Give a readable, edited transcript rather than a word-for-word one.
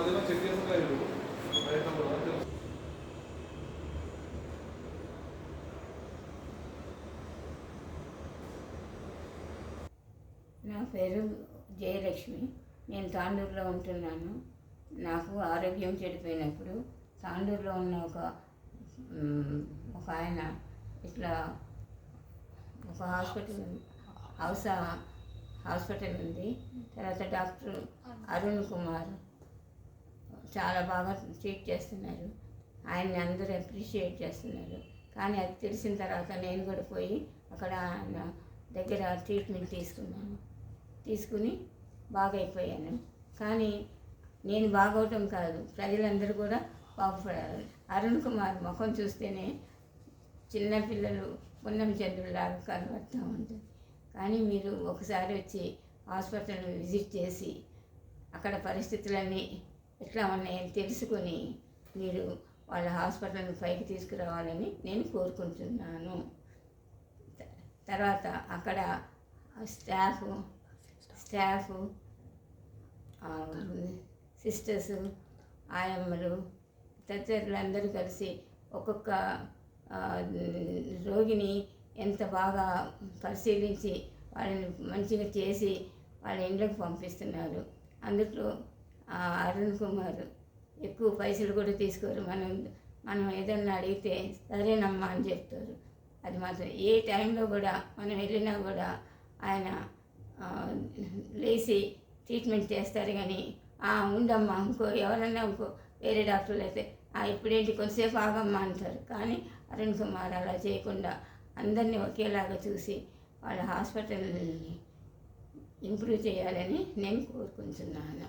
నా పేరు జయలక్ష్మి. నేను తాండూరులో ఉంటున్నాను. నాకు ఆరోగ్యం చెడిపోయినప్పుడు తాండూరులో ఉన్న ఒక ఆయన ఇట్లా ఒక హాస్పిటల్ ఉంది. తర్వాత డాక్టర్ అరుణ్ కుమార్ చాలా బాగా ట్రీట్ చేస్తున్నారు. ఆయన్ని అందరూ అప్రిషియేట్ చేస్తున్నారు. కానీ అది తెలిసిన తర్వాత నేను కూడా పోయి అక్కడ ఆయన దగ్గర ట్రీట్మెంట్ తీసుకుని బాగైపోయాను. కానీ నేను బాగవటం కాదు, ప్రజలందరూ కూడా బాగుపడాలి. అరుణ్ కుమార్ ముఖం చూస్తేనే చిన్నపిల్లలు పున్నం చంద్రులాగా కనబడుతూ ఉంటుంది. కానీ మీరు ఒకసారి వచ్చి హాస్పిటల్ విజిట్ చేసి అక్కడ పరిస్థితులన్నీ ఎట్లా ఉన్నాయని తెలుసుకొని మీరు వాళ్ళ హాస్పిటల్ని పైకి తీసుకురావాలని నేను కోరుకుంటున్నాను. తర్వాత అక్కడ స్టాఫ్ సిస్టర్స్, ఆయమ్మలు, తదితరులందరూ కలిసి ఒక్కొక్క రోగిని ఎంత బాగా పరిశీలించి వాళ్ళని మంచిగా చేసి వాళ్ళ ఇంట్లోకి పంపిస్తున్నారు. అందులో అరుణ్ కుమార్ ఎక్కువ పైసలు కూడా తీసుకోరు. మనం ఏదన్నా అడిగితే సరేనమ్మా అని చెప్తారు. అది మాత్రం ఏ టైంలో కూడా మనం వెళ్ళినా కూడా ఆయన లేచి ట్రీట్మెంట్ చేస్తారు. కానీ ఉండమ్మా, ఎవరన్నా వేరే డాక్టర్లు అయితే ఇప్పుడేంటి కొంతసేపు ఆగమ్మా అంటారు. కానీ అరుణ్ కుమార్ అలా చేయకుండా అందరినీ ఒకేలాగా చూసి వాళ్ళ హాస్పిటల్ని ఇంప్రూవ్ చేయాలని నేను కోరుకుంటున్నాను.